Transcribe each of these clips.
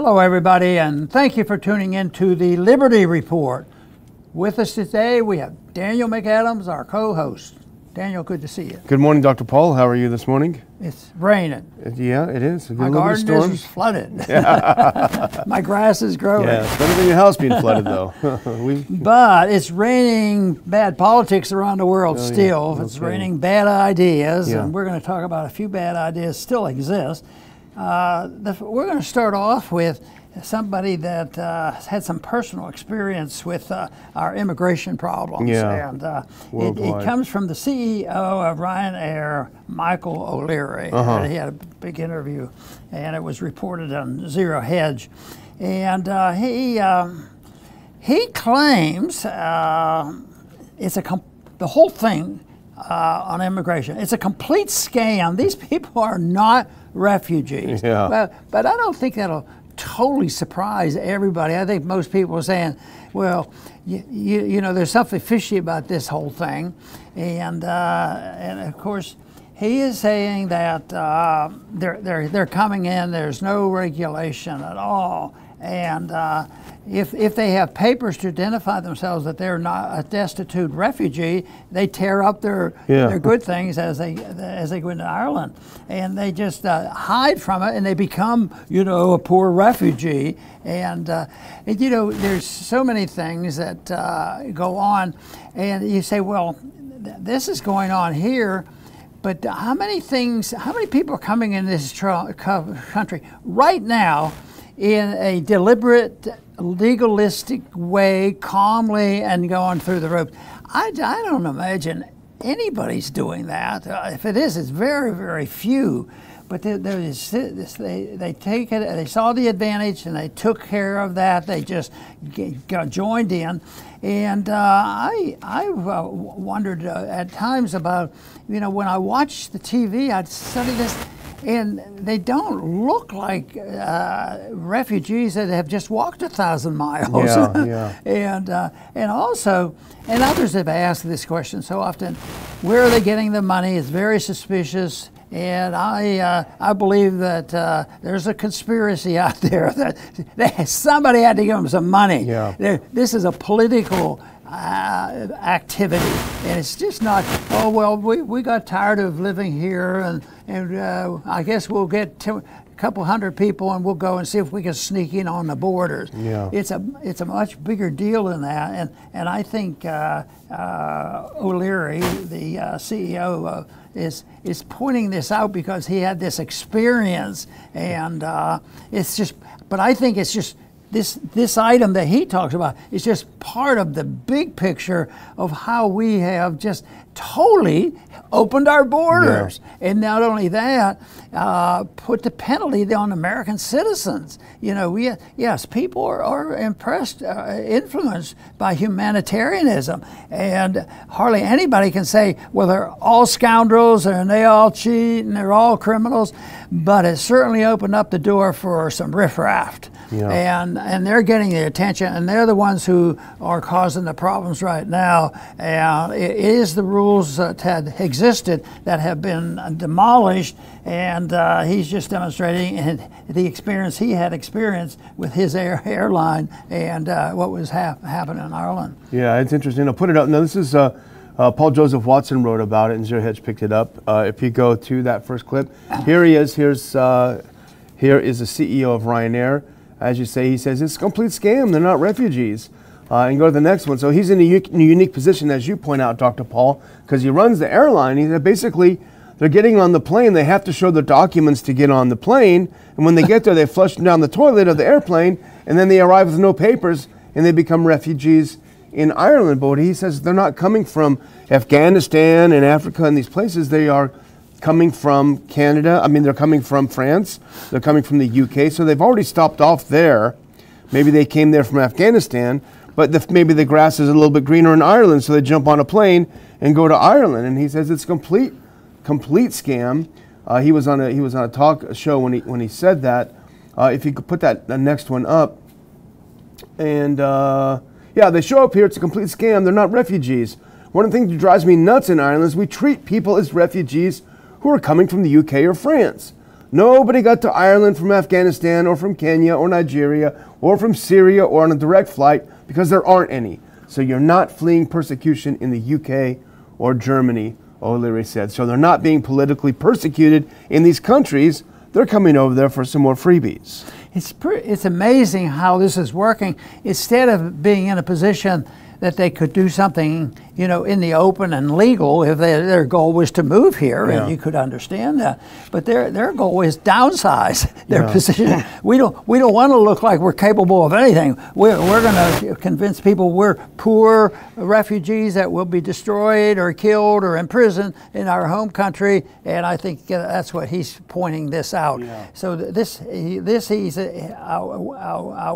Hello, everybody, and thank you for tuning in to the Liberty Report. With us today, we have Daniel McAdams, our co-host. Daniel, good to see you. Good morning, Dr. Paul. How are you this morning? It's raining. Yeah, it is. My garden is flooded. Yeah. My grass is growing. Yeah, it's better than your house being flooded, though. But it's raining bad politics around the world still. Yeah. It's raining bad ideas, and we're going to talk about a few bad ideas still exist. We're going to start off with somebody that had some personal experience with our immigration problems. Yeah. And it comes from the CEO of Ryanair, Michael O'Leary. He had a big interview, and it was reported on Zero Hedge. And he claims it's the whole thing on immigration. It's a complete scam. These people are not refugees. Yeah. But I don't think that'll totally surprise everybody. I think most people are saying, well, you know, there's something fishy about this whole thing. And of course, he is saying that they're coming in, there's no regulation at all. And if they have papers to identify themselves that they're not a destitute refugee, they tear up their good things as they go into Ireland, and they just hide from it, and they become, you know, a poor refugee. And you know, there's so many things that go on, and you say, well, this is going on here. But how many people are coming in this country right now in a deliberate, legalistic way, calmly, and going through the ropes? I don't imagine anybody's doing that. If it is, it's very, very few. But they take it. They saw the advantage, and they took care of that. They just got joined in, and I wondered at times about, you know, when I watch the TV, I'd study this, and they don't look like refugees that have just walked 1,000 miles. And also, and others have asked this question so often: where are they getting the money? It's very suspicious. And I believe that there's a conspiracy out there that somebody had to give them some money. This is a political activity, and it's just not, oh, well, we got tired of living here, and I guess we'll get a couple hundred people and we'll go and see if we can sneak in on the borders. It's a much bigger deal than that, and I think O'Leary, the CEO, is pointing this out because he had this experience, and it's just. But I think it's just this item that he talks about is just part of the big picture of how we have just totally opened our borders, and not only that, put the penalty on American citizens. You know, yes, people are impressed, influenced by humanitarianism, and hardly anybody can say, well, they're all scoundrels and they all cheat and they're all criminals, but it certainly opened up the door for some riffraff. And they're getting the attention, and they're the ones who are causing the problems right now. And it is the rules that had existed that have been demolished, and he's just demonstrating the experience he had experienced with his airline and what was happening in Ireland. Yeah, it's interesting. I'll put it up. Now, this is Paul Joseph Watson wrote about it, and Zero Hedge picked it up. If you go to that first clip, here he is. Here is the CEO of Ryanair. As you say, he says it's a complete scam. They're not refugees. And go to the next one. So he's in a unique position, as you point out, Dr. Paul, because he runs the airline. He said basically they're getting on the plane. They have to show their documents to get on the plane. And when they get there, they flush them down the toilet of the airplane. And then they arrive with no papers, and they become refugees in Ireland. But what he says, they're not coming from Afghanistan and Africa and these places. They are coming from Canada. I mean, they're coming from France. They're coming from the UK. So they've already stopped off there. Maybe they came there from Afghanistan, but maybe the grass is a little bit greener in Ireland, so they jump on a plane and go to Ireland. And he says it's complete scam. He was on a talk show when he said that. If you could put the next one up, and yeah, they show up here. It's a complete scam. They're not refugees. One of the things that drives me nuts in Ireland is we treat people as refugees who are coming from the UK or France. Nobody got to Ireland from Afghanistan or from Kenya or Nigeria or from Syria or on a direct flight because there aren't any. So you're not fleeing persecution in the UK or Germany, O'Leary said. So they're not being politically persecuted in these countries. They're coming over there for some more freebies. It's amazing how this is working. Instead of being in a position that they could do something, you know, in the open and legal, if their goal was to move here, and you could understand that. But their goal is downsize their position. We don't want to look like we're capable of anything. We're going to convince people we're poor refugees that will be destroyed or killed or imprisoned in our home country. And I think that's what he's pointing this out. So he's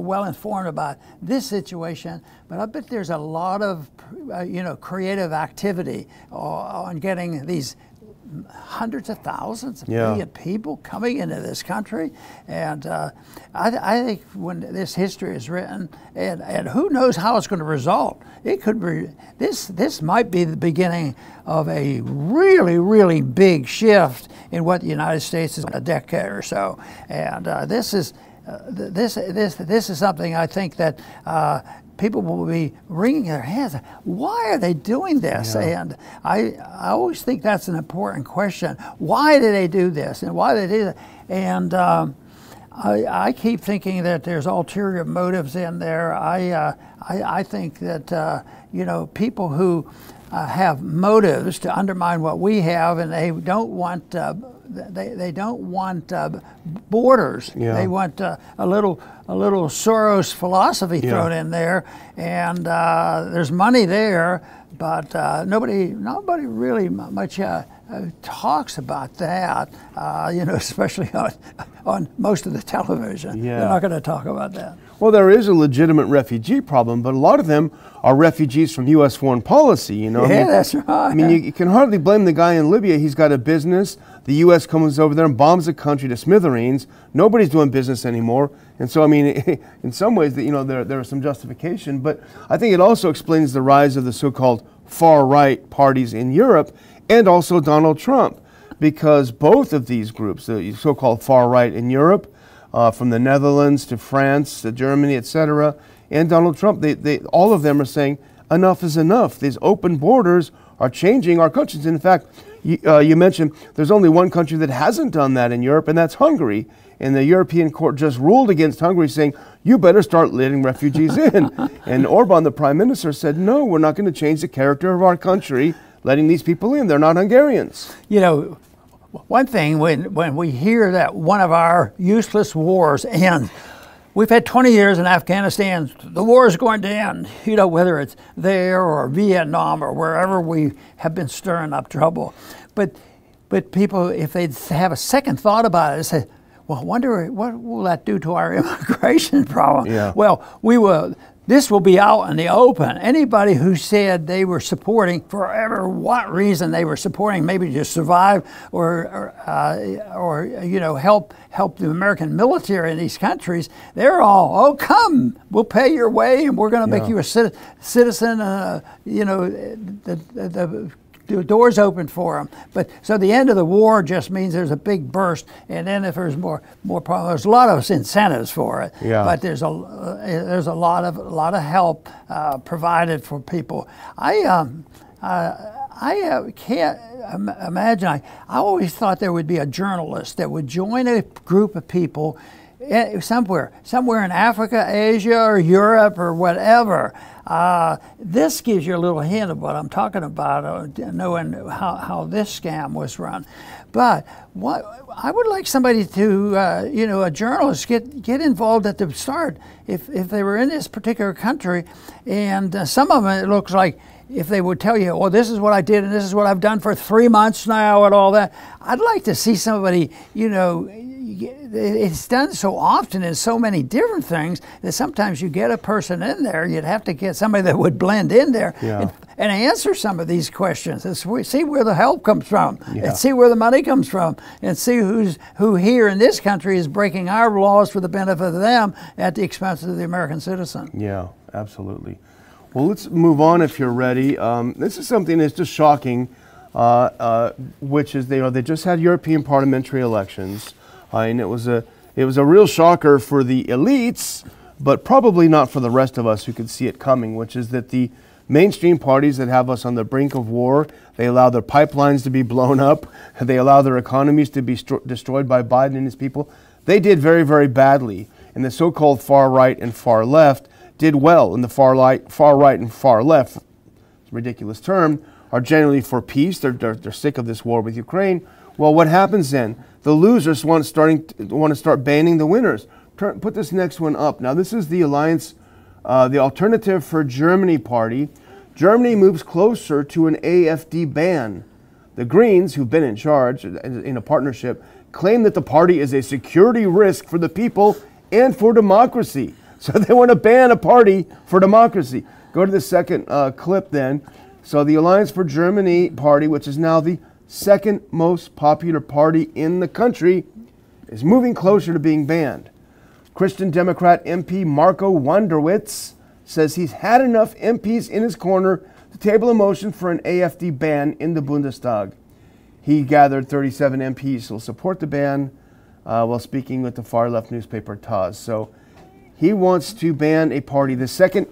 well informed about this situation. But I bet there's a lot of, creative activity on getting these hundreds of thousands of million people coming into this country. And I think when this history is written, and who knows how it's going to result, it could be, this might be the beginning of a really, really big shift in what the United States is in a decade or so. And this is something I think that people will be wringing their hands. Why are they doing this? And I always think that's an important question. Why do they do this? And why do they do that? And I keep thinking that there's ulterior motives in there. I think that people who have motives to undermine what we have, and they don't want they don't want borders. They want a little Soros philosophy thrown in there, and there's money there, but nobody really much talks about that. Especially on most of the television. They're not going to talk about that. Well, there is a legitimate refugee problem, but a lot of them are refugees from U.S. foreign policy. That's right. I mean, you can hardly blame the guy in Libya. He's got a business. The U.S. comes over there and bombs the country to smithereens. Nobody's doing business anymore. And so, I mean, in some ways, there is some justification. But I think it also explains the rise of the so-called far-right parties in Europe and also Donald Trump. Because both of these groups, the so-called far-right in Europe, from the Netherlands to France to Germany, etc., and Donald Trump, they all of them are saying enough is enough. These open borders are changing our countries. In fact, you mentioned there's only one country that hasn't done that in Europe, and that's Hungary. And the European court just ruled against Hungary, saying, you better start letting refugees in. And Orban, the prime minister, said, no, we're not going to change the character of our country letting these people in. They're not Hungarians. One thing, when we hear that one of our useless wars ends, we've had 20 years in Afghanistan, the war is going to end, whether it's there or Vietnam or wherever we have been stirring up trouble. But people, if they have a second thought about it, say, well, I wonder what will that do to our immigration problem? Well, this will be out in the open. Anybody who said they were supporting, for whatever what reason they were supporting, maybe to survive or help the American military in these countries, they're all, oh, come, we'll pay your way, and we're going to make you a citizen. The doors open for them. But so the end of the war just means there's a big burst, and then if there's more problems, there's a lot of incentives for it. But there's a lot of help provided for people. I can't imagine. I always thought there would be a journalist that would join a group of people somewhere in Africa, Asia, or Europe, or whatever. This gives you a little hint of what I'm talking about, knowing how this scam was run. But what I would like somebody to, a journalist, get involved at the start. If they were in this particular country, and some of them, it looks like, if they would tell you, well, this is what I did and this is what I've done for 3 months now and all that, I'd like to see somebody, it's done so often in so many different things that sometimes you get a person in there, you'd have to get somebody that would blend in there and answer some of these questions and see where the help comes from and see where the money comes from and see who here in this country is breaking our laws for the benefit of them at the expense of the American citizen. Yeah, absolutely. Well, let's move on if you're ready. This is something that's just shocking, which is they just had European parliamentary elections. And it was a real shocker for the elites, but probably not for the rest of us who could see it coming, which is that the mainstream parties that have us on the brink of war, they allow their pipelines to be blown up, they allow their economies to be destroyed by Biden and his people. They did very, very badly. And the so-called far right and far left did well. And the far right and far left, it's a ridiculous term, are generally for peace. They're sick of this war with Ukraine. Well, what happens then? The losers want to start banning the winners. Put this next one up. Now, this is the Alliance, the Alternative for Germany party. Germany moves closer to an AfD ban. The Greens, who've been in charge in a partnership, claim that the party is a security risk for the people and for democracy. So they want to ban a party for democracy. Go to the second clip then. So the Alliance for Germany party, which is now the second most popular party in the country, is moving closer to being banned. Christian Democrat MP Marco Wanderwitz says he's had enough MPs in his corner to table a motion for an AfD ban in the Bundestag. He gathered 37 MPs who will support the ban while speaking with the far-left newspaper TAZ. So he wants to ban a party. The second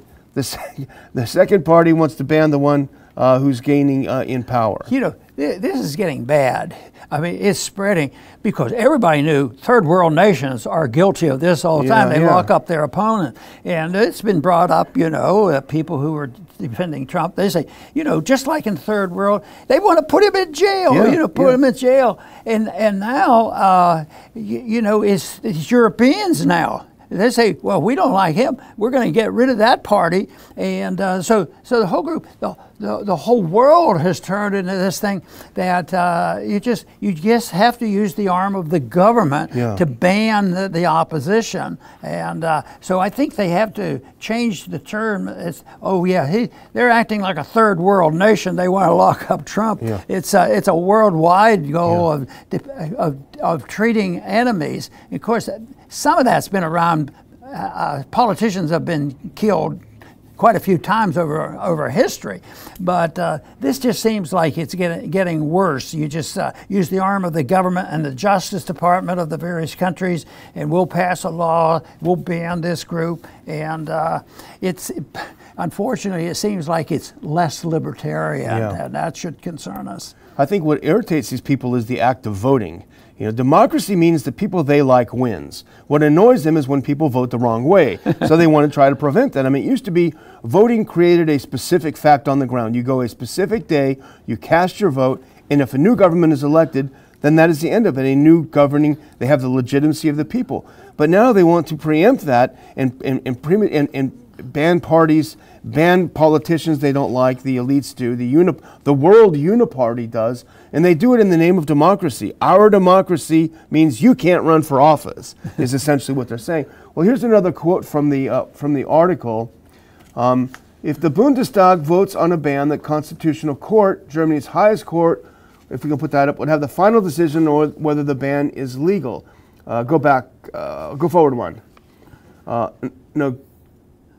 party wants to ban the one who's gaining in power. You know, this is getting bad. I mean, it's spreading because everybody knew third world nations are guilty of this all the time. They lock up their opponent. And it's been brought up, you know, people who are defending Trump, they say, you know, just like in third world, they want to put him in jail, put him in jail. And now, you know, it's Europeans now. They say, well, we don't like him. We're going to get rid of that party. And so the whole group, the whole world has turned into this thing that you just have to use the arm of the government to ban the opposition. And so I think they have to change the term. It's, they're acting like a third world nation. They want to lock up Trump. Yeah. It's a worldwide goal of treating enemies. Of course, some of that's been around. Politicians have been killed quite a few times over history, but this just seems like it's getting worse. You just use the arm of the government and the Justice Department of the various countries, and we'll pass a law, we'll ban this group, and unfortunately, it seems like it's less libertarian, and that should concern us. I think what irritates these people is the act of voting. You know, democracy means the people they like wins. What annoys them is when people vote the wrong way. So they want to try to prevent that. I mean, it used to be voting created a specific fact on the ground. You go a specific day, you cast your vote, and if a new government is elected, then that is the end of it. A new governing, they have the legitimacy of the people. But now they want to preempt that and ban parties, ban politicians they don't like, the elites do, the World Uniparty does, and they do it in the name of democracy. Our democracy means you can't run for office, is essentially what they're saying. Well, here's another quote from the article. If the Bundestag votes on a ban, the Constitutional Court, Germany's highest court, if we can put that up, would have the final decision on whether the ban is legal. Go forward one. No.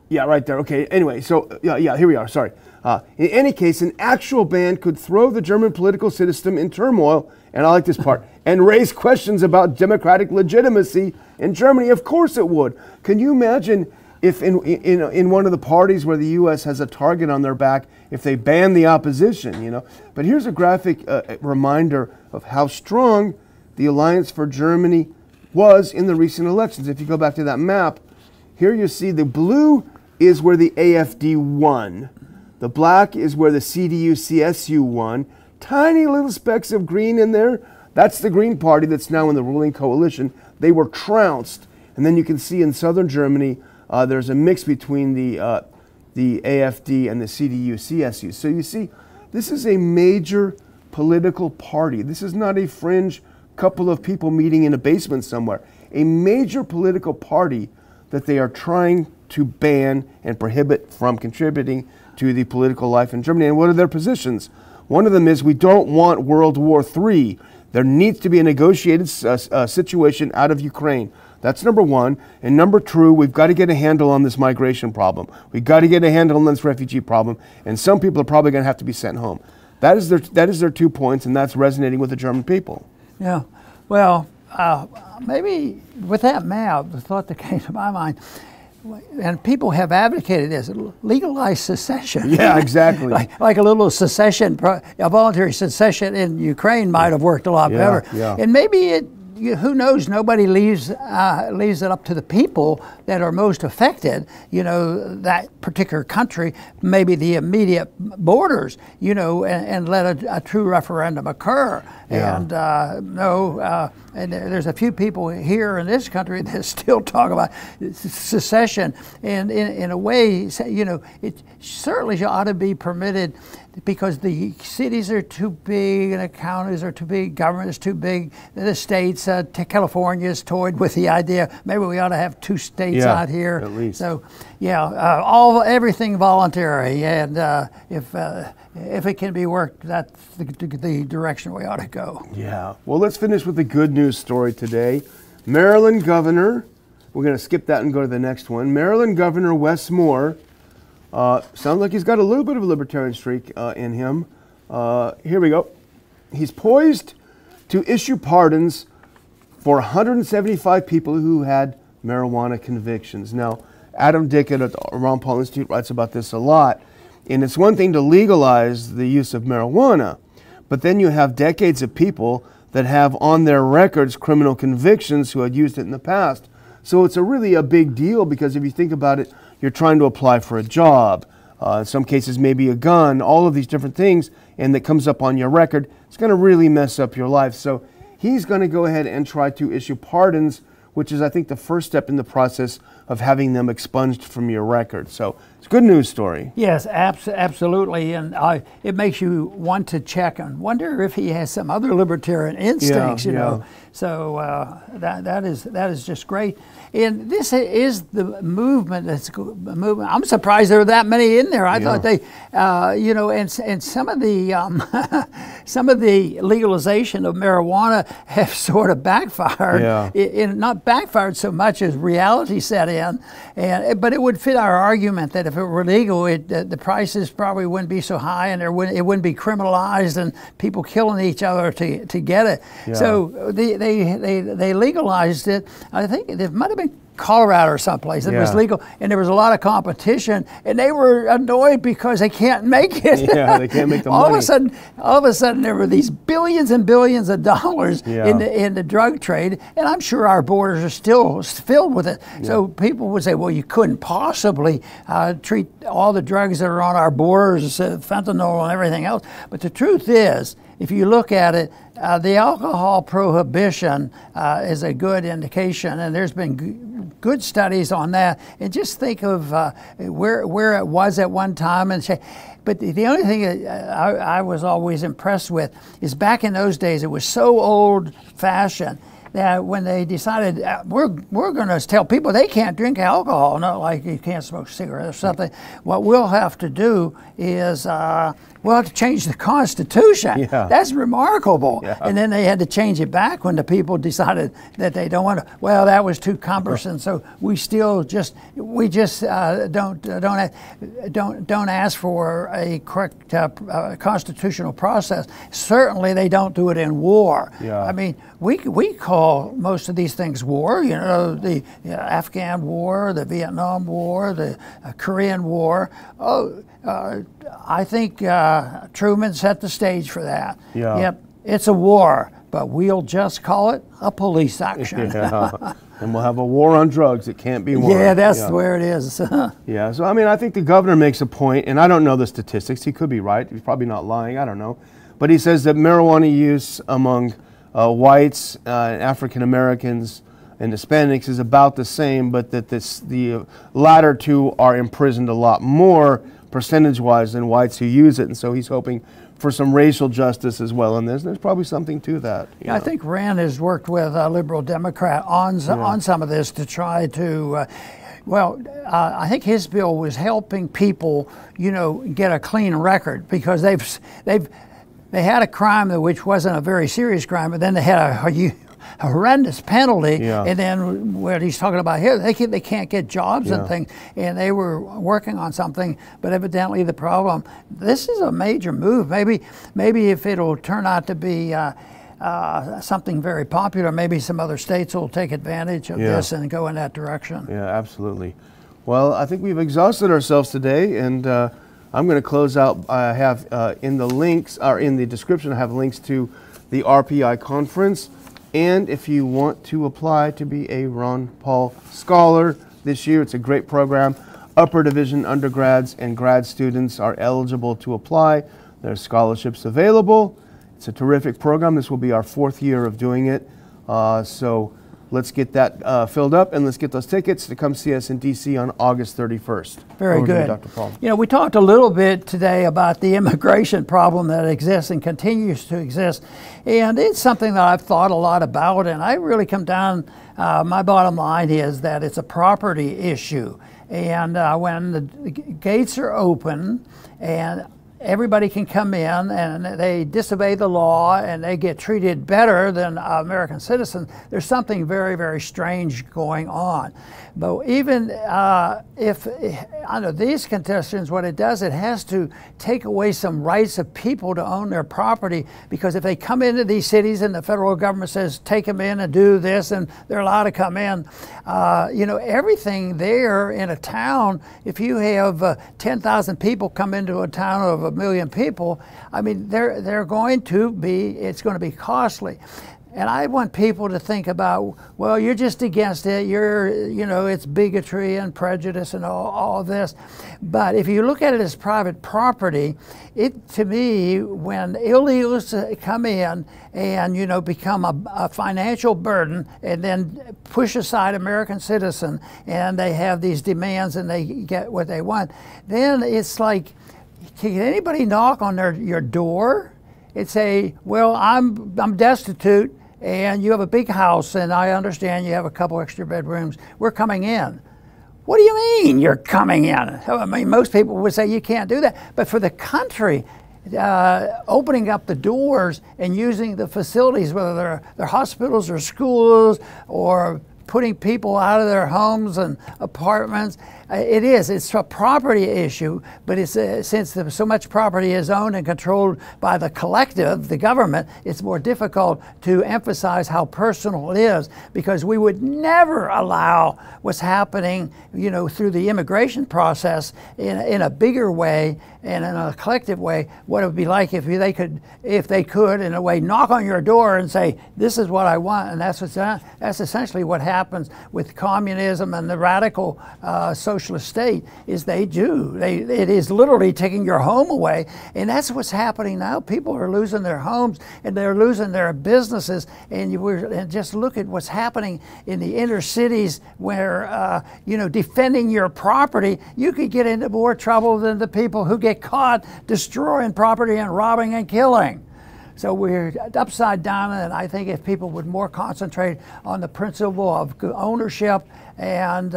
Yeah, right there. Okay. Anyway, so here we are. Sorry. In any case, an actual ban could throw the German political system in turmoil, and I like this part, and raise questions about democratic legitimacy in Germany. Of course it would. Can you imagine if in one of the parties where the U.S. has a target on their back, if they ban the opposition, you know? But here's a graphic reminder of how strong the Alliance for Germany was in the recent elections. If you go back to that map, here you see the blue is where the AfD won. The black is where the CDU-CSU won. Tiny little specks of green in there. That's the Green Party that's now in the ruling coalition. They were trounced. And then you can see in southern Germany, there's a mix between the AfD and the CDU-CSU. So you see, this is a major political party. This is not a fringe couple of people meeting in a basement somewhere. A major political party that they are trying to ban and prohibit from contributing to the political life in Germany. And what are their positions? One of them is we don't want World War III. There needs to be a negotiated situation out of Ukraine. That's number one. And number two, we've got to get a handle on this migration problem. We've got to get a handle on this refugee problem. And some people are probably going to have to be sent home. That is their 2 points, and that's resonating with the German people. Yeah. Well, maybe with that map, the thought that came to my mind, and people have advocated this, legalize secession. Yeah, exactly. like a little secession, a voluntary secession in Ukraine might have worked a lot better. Yeah. And maybe who knows, nobody leaves it up to the people that are most affected, that particular country, maybe the immediate borders, and let a true referendum occur. Yeah. And there's a few people here in this country that still talk about secession, and in a way, it certainly ought to be permitted, because the cities are too big and the counties are too big, government is too big, the states, California is toyed with the idea, maybe we ought to have 2 states out here. At least. So, everything voluntary, and if it can be worked, that's the direction we ought to go. Yeah. Well, let's finish with the good news story today. Maryland Governor, we're going to skip that and go to the next one. Maryland Governor Wes Moore, sounds like he's got a little bit of a libertarian streak in him. Here we go. He's poised to issue pardons for 175 people who had marijuana convictions. Now, Adam Dick at the Ron Paul Institute writes about this a lot. And it's one thing to legalize the use of marijuana, but then you have decades of people that have on their records criminal convictions who had used it in the past. So it's really a big deal, because if you think about it, you're trying to apply for a job, in some cases maybe a gun, all of these different things, and that comes up on your record. It's going to really mess up your life. So he's going to go ahead and try to issue pardons, which is, I think, the first step in the process of having them expunged from your record. So it's a good news story. Yes, absolutely, and it makes you want to check and wonder if he has some other libertarian instincts, you know. So that is just great. And this is the movement that's moving. I'm surprised there are that many in there. I thought they, and some of the some of the legalization of marijuana have sort of backfired. Not backfired so much as reality set in, but it would fit our argument that if it were legal, the prices probably wouldn't be so high, and it wouldn't be criminalized and people killing each other to get it. So they legalized it. I think it might have been Colorado or someplace. It was legal, and there was a lot of competition, and they were annoyed because they can't make it. Yeah, they can't make the money. All of a sudden, there were these billions and billions of dollars in the drug trade, and I'm sure our borders are still filled with it. So people would say, well, you couldn't possibly treat all the drugs that are on our borders, fentanyl and everything else. But the truth is, if you look at it, the alcohol prohibition is a good indication, and there's been good studies on that. And just think of where it was at one time. But the only thing that I was always impressed with is back in those days, it was so old-fashioned that when they decided we're going to tell people they can't drink alcohol, not like you can't smoke cigarettes or something. What we'll have to do is we'll have to change the Constitution. That's remarkable. And then they had to change it back when the people decided that they don't want to. Well, that was too cumbersome, so we still don't ask for a correct constitutional process. Certainly, they don't do it in war. I mean, we call most of these things war. The Afghan War, the Vietnam War, the Korean War. I think Truman set the stage for that. Yep, it's a war, but we'll just call it a police action. And we'll have a war on drugs. It can't be won. That's where it is. So I mean, I think the governor makes a point, and I don't know the statistics. He could be right. He's probably not lying. I don't know. But he says that marijuana use among whites, African Americans, and Hispanics is about the same, but that the latter two are imprisoned a lot more percentage-wise than whites who use it. And so he's hoping for some racial justice as well in this. There's probably something to that. I think Rand has worked with a liberal Democrat on some of this to try to. I think his bill was helping people, get a clean record, because they had a crime which wasn't a very serious crime, but then they had a horrendous penalty, and then what he's talking about here, they can't get jobs and things, and they were working on something, but evidently this is a major move. Maybe if it'll turn out to be something very popular. Maybe some other states will take advantage of this and go in that direction. Yeah, absolutely. Well, I think we've exhausted ourselves today, and I'm going to close out. I have in the links, or in the description, I have links to the RPI conference. And if you want to apply to be a Ron Paul Scholar this year, it's a great program. Upper division undergrads and grad students are eligible to apply. There's scholarships available. It's a terrific program. This will be our 4th year of doing it. So let's get that filled up, and let's get those tickets to come see us in DC on August 31st. Very Over to you, good. Dr. Paul. You know, we talked a little bit today about the immigration problem that exists and continues to exist. And it's something that I've thought a lot about, and I really come down, my bottom line is that it's a property issue. And when the gates are open and everybody can come in and they disobey the law and they get treated better than American citizens, there's something very, very strange going on. But even if under these conditions, what it does, it has to take away some rights of people to own their property, because if they come into these cities and the federal government says take them in and do this and they're allowed to come in, you know, everything there in a town, if you have 10,000 people come into a town of 1 million people, I mean, they're going to be, it's going to be costly. And I want people to think about, well, you're just against it, you know, it's bigotry and prejudice and all this. But if you look at it as private property, it, to me, when illegals come in and, you know, become a financial burden and then push aside American citizen and they have these demands and they get what they want, then it's like, can anybody knock on your door and say, well, I'm destitute, and you have a big house, and I understand you have a couple extra bedrooms. We're coming in. What do you mean you're coming in? I mean, most people would say you can't do that. But for the country, opening up the doors and using the facilities, whether they're hospitals or schools or putting people out of their homes and apartments, it's a property issue, but it's since so much property is owned and controlled by the collective, the government, it's more difficult to emphasize how personal it is, because we would never allow what's happening, you know, through the immigration process in a bigger way and in a collective way, what it would be like if they could in a way knock on your door and say, this is what I want. And that's essentially what happens with communism and the radical socialist state, is it is literally taking your home away. And that's what's happening now. People are losing their homes and they're losing their businesses. And just look at what's happening in the inner cities where, you know, defending your property, you could get into more trouble than the people who get caught destroying property and robbing and killing. So we're upside down, and I think if people would more concentrate on the principle of ownership and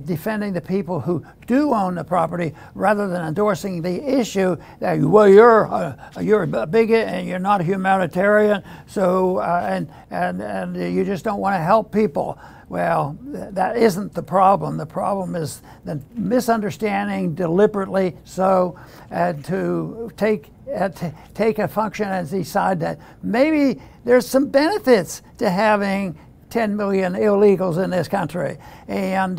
defending the people who do own the property, rather than endorsing the issue that, well, you're a bigot and you're not a humanitarian, so and you just don't want to help people. Well, that isn't the problem. The problem is the misunderstanding deliberately so, to take a function and decide that maybe there's some benefits to having 10 million illegals in this country. And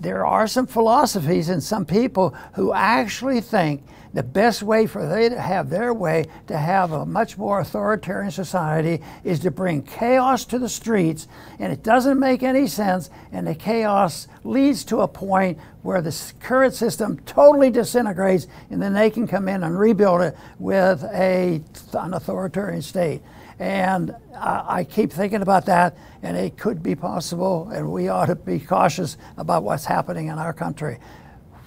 there are some philosophies and some people who actually think the best way for they to have their way, to have a much more authoritarian society, is to bring chaos to the streets, and it doesn't make any sense, and the chaos leads to a point where the current system totally disintegrates, and then they can come in and rebuild it with an authoritarian state. And I keep thinking about that, and it could be possible, and we ought to be cautious about what's happening in our country.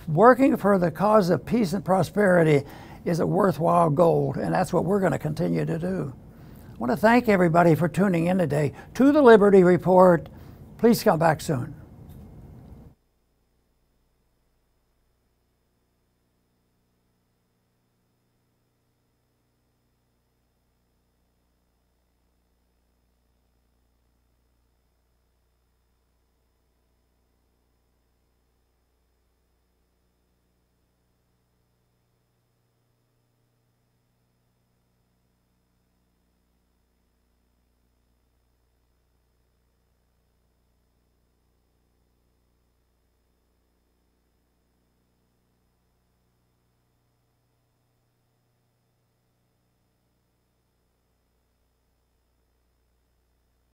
Working for the cause of peace and prosperity is a worthwhile goal, and that's what we're going to continue to do. I want to thank everybody for tuning in today to the Liberty Report. Please come back soon.